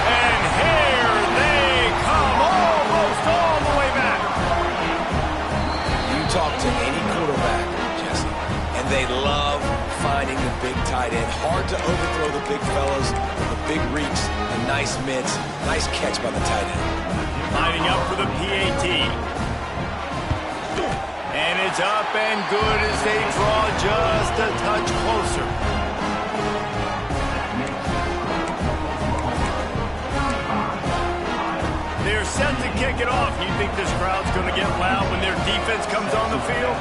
And here they come, almost all the way back. You talk to any quarterback, Jesse, and they love finding the big tight end. Hard to overthrow the big fellas, the big reeks, the nice mitts. Nice catch by the tight end. Lining up for the PAT. And it's up and good as they draw just a touch closer. They're set to kick it off. You think this crowd's going to get loud when their defense comes on the field?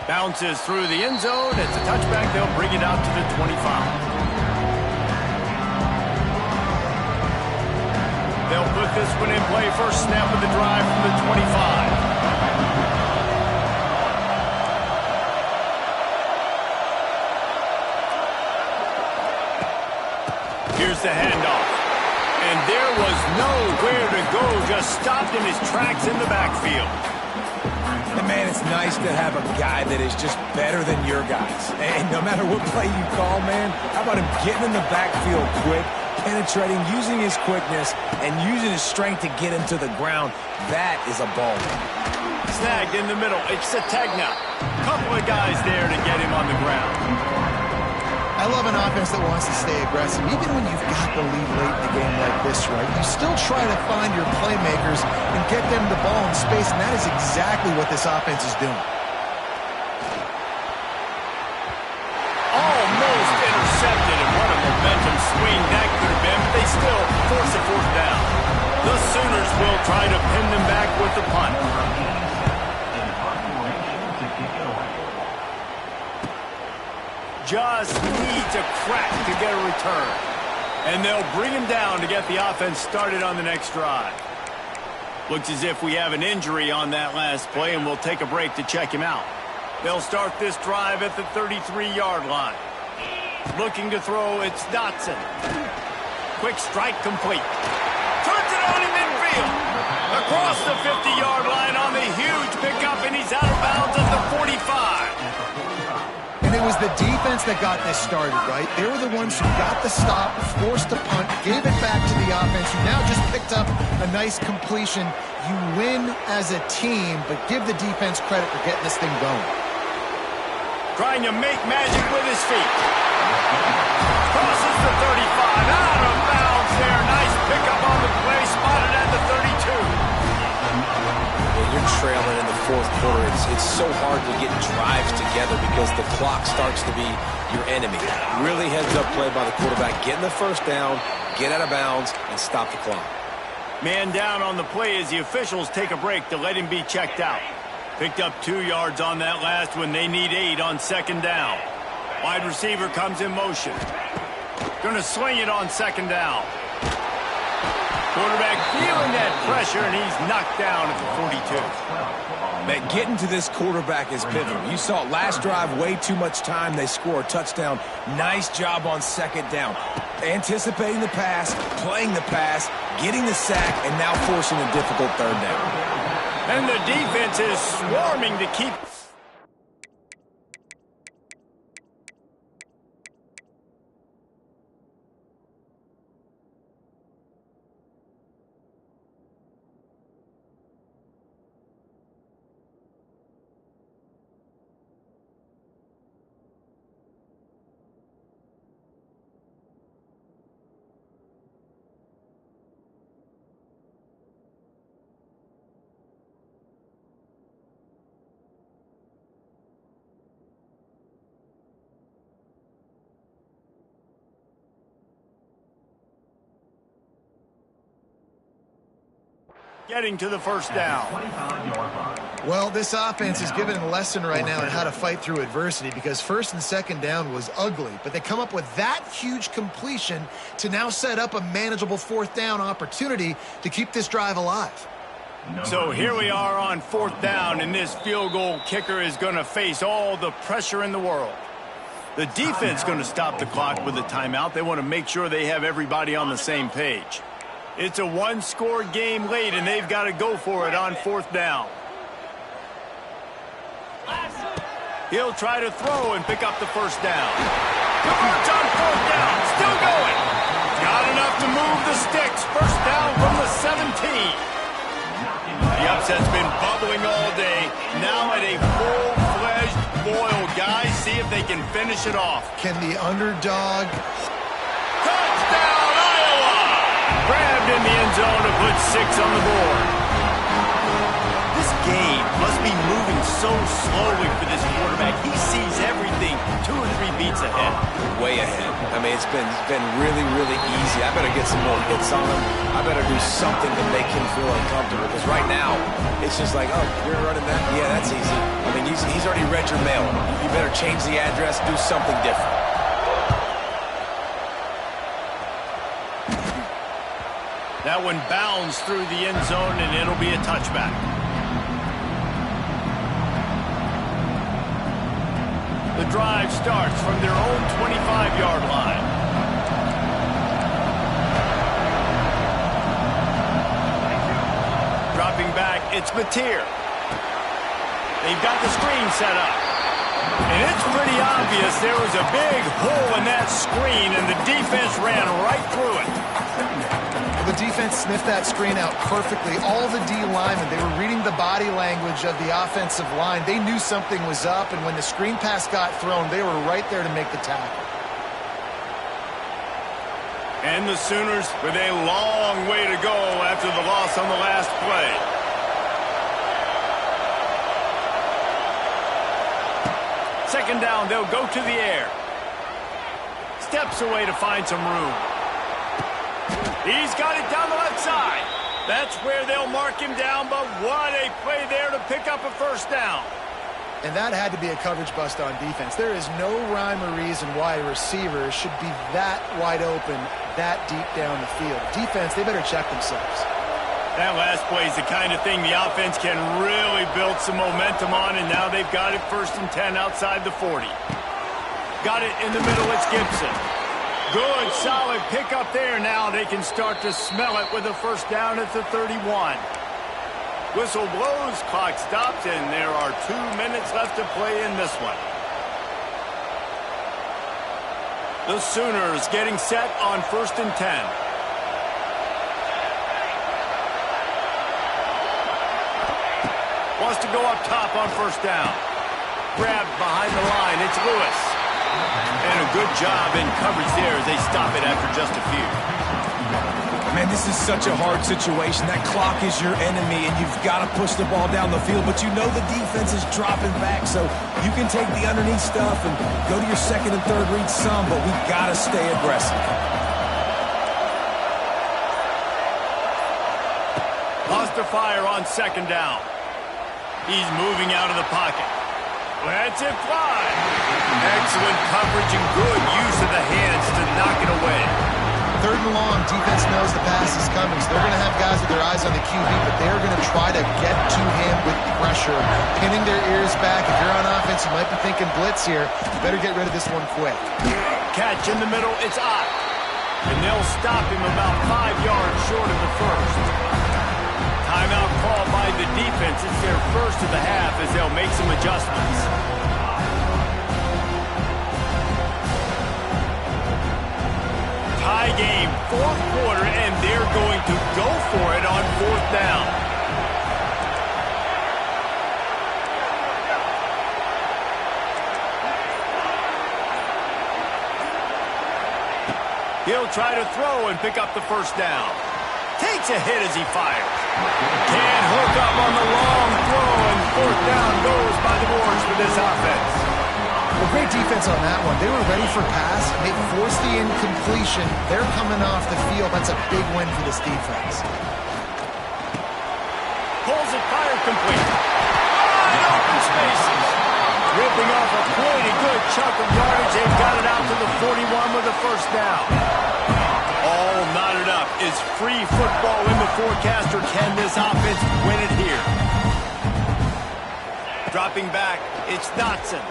Bounces through the end zone. It's a touchback. They'll bring it out to the 25. They'll put this one in play. First snap of the drive from the 25. Here's the handoff. And there was nowhere to go. Just stopped in his tracks in the backfield. And man, it's nice to have a guy that is just better than your guys. And no matter what play you call, man, how about him getting in the backfield quick, penetrating, using his quickness, and using his strength to get him to the ground. That is a ball. Snagged in the middle. It's Sategna. Couple of guys there to get him on the ground. I love an offense that wants to stay aggressive. Even when you've got the lead late in the game like this, right, you still try to find your playmakers and get them the ball in space, and that is exactly what this offense is doing. Almost intercepted, and what a momentum swing that could have been, but they still force a 4th down. The Sooners will try to pin them back with the punt. Just needs a crack to get a return. And they'll bring him down to get the offense started on the next drive. Looks as if we have an injury on that last play, and we'll take a break to check him out. They'll start this drive at the 33-yard line. Looking to throw, it's Dotson. Quick strike complete. Turns it on in midfield. Across the 50-yard line on the huge pickup, and he's out of bounds at the 45. And it was the defense that got this started, right? They were the ones who got the stop, forced a punt, gave it back to the offense, who now just picked up a nice completion. You win as a team, but give the defense credit for getting this thing going. Trying to make magic with his feet. Crosses the 35, out of bounds there. Nice pickup on the play, spotted at the 32. You're trailing in the 4th quarter. It's so hard to get drives together because the clock starts to be your enemy. Really heads-up play by the quarterback. Getting the 1st down, get out of bounds, and stop the clock. Man down on the play as the officials take a break to let him be checked out. Picked up 2 yards on that last one. They need 8 on 2nd down. Wide receiver comes in motion. Going to swing it on 2nd down. Quarterback feeling that pressure, and he's knocked down at the 42. Man, getting to this quarterback is pivotal. You saw it last drive, way too much time. They score a touchdown. Nice job on 2nd down. Anticipating the pass, playing the pass, getting the sack, and now forcing a difficult 3rd down. And the defense is swarming to keep... Getting to the 1st down. Well, this offense is giving a lesson right now on how to fight through adversity, because first and second down was ugly, but they come up with that huge completion to now set up a manageable fourth down opportunity to keep this drive alive. So here we are on fourth down, and this field goal kicker is going to face all the pressure in the world. The defense going to stop the clock with a timeout. They want to make sure they have everybody on the same page. It's a one-score game late, and they've got to go for it on fourth down. He'll try to throw and pick up the first down. Converts on fourth down. Still going. Got enough to move the sticks. First down from the 17. The upset's been bubbling all day. Now at a full-fledged boil. Guys, see if they can finish it off. Can the underdog... Touchdown, Iowa! Grabbed in the end zone to put 6 on the board. This game must be moving so slowly for this quarterback. He sees everything 2 or 3 beats ahead. Way ahead. I mean, it's been really, really easy. I better get some more hits on him. I better do something to make him feel uncomfortable, because right now, it's just like, oh, you're running that? Yeah, that's easy. I mean, he's already read your mail. You better change the address, do something different. That one bounds through the end zone, and it'll be a touchback. The drive starts from their own 25-yard line. Dropping back, it's Mateer. They've got the screen set up. And it's pretty obvious there was a big hole in that screen, and the defense ran right through it. The defense sniffed that screen out perfectly. All the D linemen, they were reading the body language of the offensive line. They knew something was up, and when the screen pass got thrown, they were right there to make the tackle. And the Sooners with a long way to go after the loss on the last play. Second down, they'll go to the air. Steps away to find some room. He's got it down the left side. That's where they'll mark him down, but what a play there to pick up a first down. And that had to be a coverage bust on defense. There is no rhyme or reason why a receiver should be that wide open, that deep down the field. Defense, they better check themselves. That last play is the kind of thing the offense can really build some momentum on, and now they've got it 1st and 10 outside the 40. Got it in the middle, it's Gibson. Good, solid pickup there. Now they can start to smell it with a first down at the 31. Whistle blows, clock stops, and there are 2 minutes left to play in this one. The Sooners getting set on 1st and 10. Wants to go up top on first down. Grabbed behind the line, it's Lewis. And a good job in coverage there as they stop it after just a few. Man, this is such a hard situation. That clock is your enemy, and you've got to push the ball down the field, but you know the defense is dropping back, so you can take the underneath stuff and go to your second and third read some, but we've got to stay aggressive. Lost the fire on second down. He's moving out of the pocket. Lets it fly. Excellent coverage and good use of the hands to knock it away. 3rd and long, defense knows the pass is coming, so they're going to have guys with their eyes on the QB, but they're going to try to get to him with pressure, pinning their ears back. If you're on offense, you might be thinking blitz here. You better get rid of this one quick. Catch in the middle, it's Ott. And they'll stop him about 5 yards short of the first. Timeout called by the defense. It's their first of the half as they'll make some adjustments. Tie game, 4th quarter, and they're going to go for it on 4th down. He'll try to throw and pick up the first down. Takes a hit as he fires. Can't hook up on the long throw, and 4th down goes by the boards for this offense. Well, great defense on that one. They were ready for pass. They forced the incompletion. They're coming off the field. That's a big win for this defense. Pulls it, fire complete. some spaces. Ripping off a pretty good chunk of yardage. They've got it out to the 41 with a first down. All knotted up. Is free football in the forecast, or can this offense win it here? Dropping back, it's Dotson.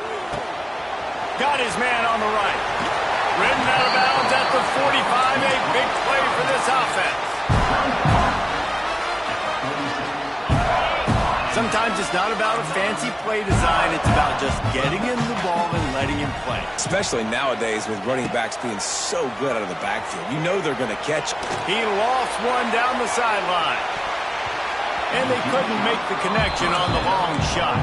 Got his man on the right. Ridden out of bounds at the 45. A big play for this offense. Sometimes it's not about a fancy play design. It's about just getting him the ball and letting him play. Especially nowadays with running backs being so good out of the backfield. You know they're going to catch. He lost one down the sideline. And they couldn't make the connection on the long shot.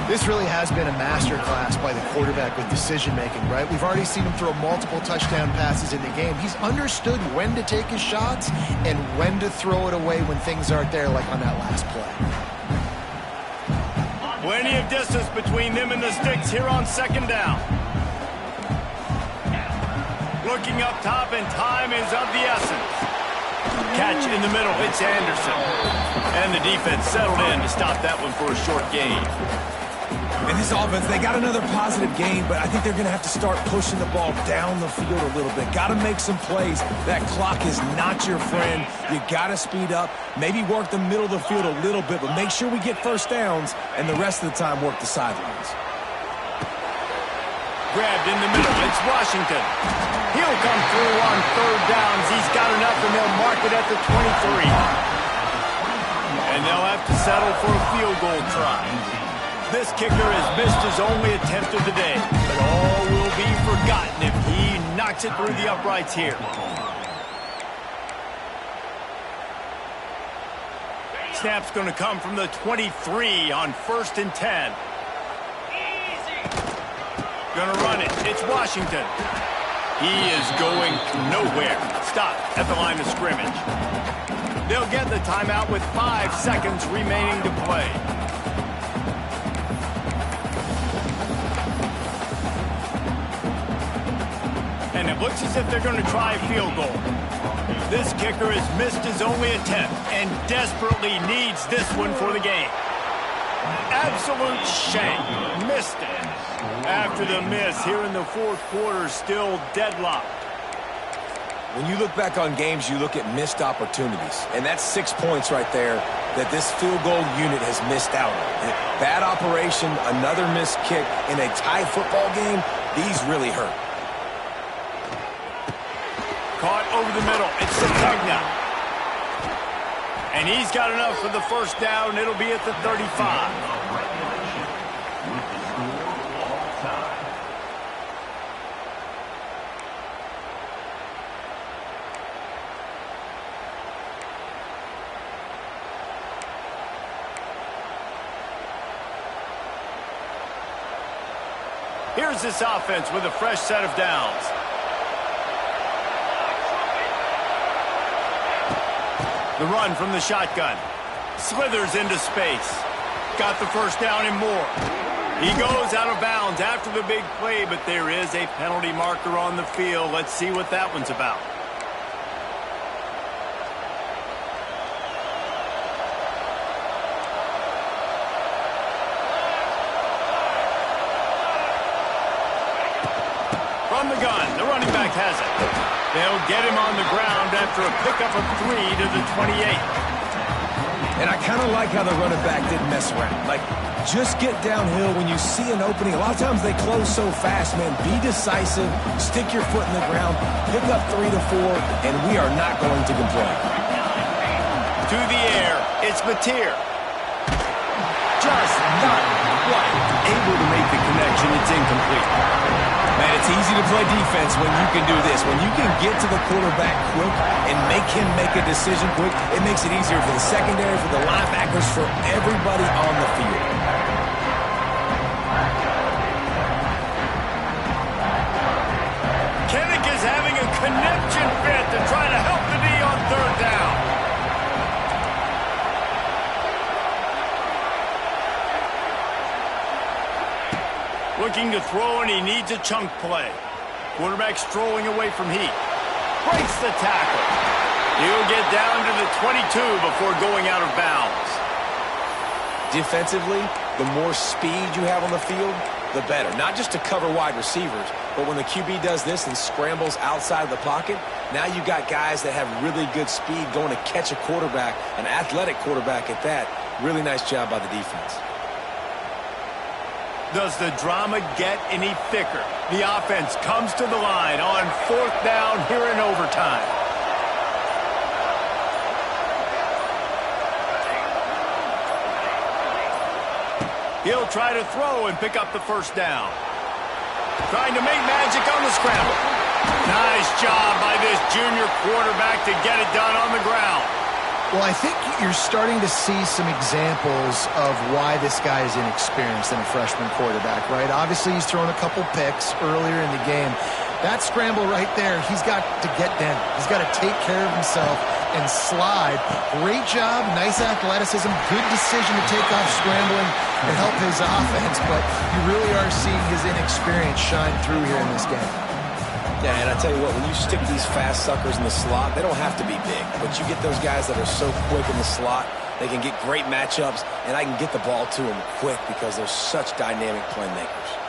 This really has been a masterclass by the quarterback with decision-making, right? We've already seen him throw multiple touchdown passes in the game. He's understood when to take his shots and when to throw it away when things aren't there, like on that last play. Plenty of distance between them and the sticks here on second down. Looking up top, and time is of the essence. Catch in the middle, it's Anderson. And the defense settled in to stop that one for a short gain. In this offense, they got another positive gain, but I think they're going to have to start pushing the ball down the field a little bit. Got to make some plays. That clock is not your friend. You got to speed up, maybe work the middle of the field a little bit, but make sure we get first downs, and the rest of the time work the sidelines. Grabbed in the middle, it's Washington. He'll come through on third downs. He's got enough, and they'll mark it at the 23. And they'll have to settle for a field goal try. This kicker has missed his only attempt of the day, but all will be forgotten if he knocks it through the uprights here. Snap's going to come from the 23 on 1st and 10. Going to run it. It's Washington. He is going nowhere. Stop at the line of scrimmage. They'll get the timeout with 5 seconds remaining to play. And it looks as if they're going to try a field goal. This kicker has missed his only attempt and desperately needs this one for the game. Absolute shame. Missed it. After the miss here in the fourth quarter, still deadlocked. When you look back on games, you look at missed opportunities. And that's 6 points right there that this field goal unit has missed out on. Bad operation, another missed kick in a tie football game, these really hurt. Caught over the middle. It's Satugna. And he's got enough for the first down. It'll be at the 35. Here's this offense with a fresh set of downs. The run from the shotgun. Slithers into space. Got the first down and more. He goes out of bounds after the big play, but there is a penalty marker on the field. Let's see what that one's about. From the gun, the running back has it. They'll get him on the ground after a pickup of 3 to the 28. And I kind of like how the running back didn't mess around. Like, just get downhill when you see an opening. A lot of times they close so fast, man. Be decisive, stick your foot in the ground, pick up 3 to 4, and we are not going to complain. To the air, it's Mateer. Just not quite able to make the connection. It's incomplete. Man, it's easy to play defense when you can do this. When you can get to the quarterback quick and make him make a decision quick, it makes it easier for the secondary, for the linebackers, for everybody on the field. Kinnick is having a connection fit to try to help the D on third down. Looking to throw, and he needs a chunk play. Quarterback strolling away from heat. Breaks the tackle. He'll get down to the 22 before going out of bounds. Defensively, the more speed you have on the field, the better. Not just to cover wide receivers, but when the QB does this and scrambles outside of the pocket, now you've got guys that have really good speed going to catch a quarterback, an athletic quarterback at that. Really nice job by the defense. Does the drama get any thicker? The offense comes to the line on 4th down here in overtime. He'll try to throw and pick up the first down. Trying to make magic on the scramble. Nice job by this junior quarterback to get it done on the ground. Well, I think you're starting to see some examples of why this guy is inexperienced in a freshman quarterback, right? Obviously, he's thrown a couple picks earlier in the game. That scramble right there, he's got to get down. He's got to take care of himself and slide. Great job, nice athleticism, good decision to take off scrambling and help his offense, but you really are seeing his inexperience shine through here in this game. Yeah, and I tell you what, when you stick these fast suckers in the slot, they don't have to be big. But you get those guys that are so quick in the slot, they can get great matchups, and I can get the ball to them quick because they're such dynamic playmakers.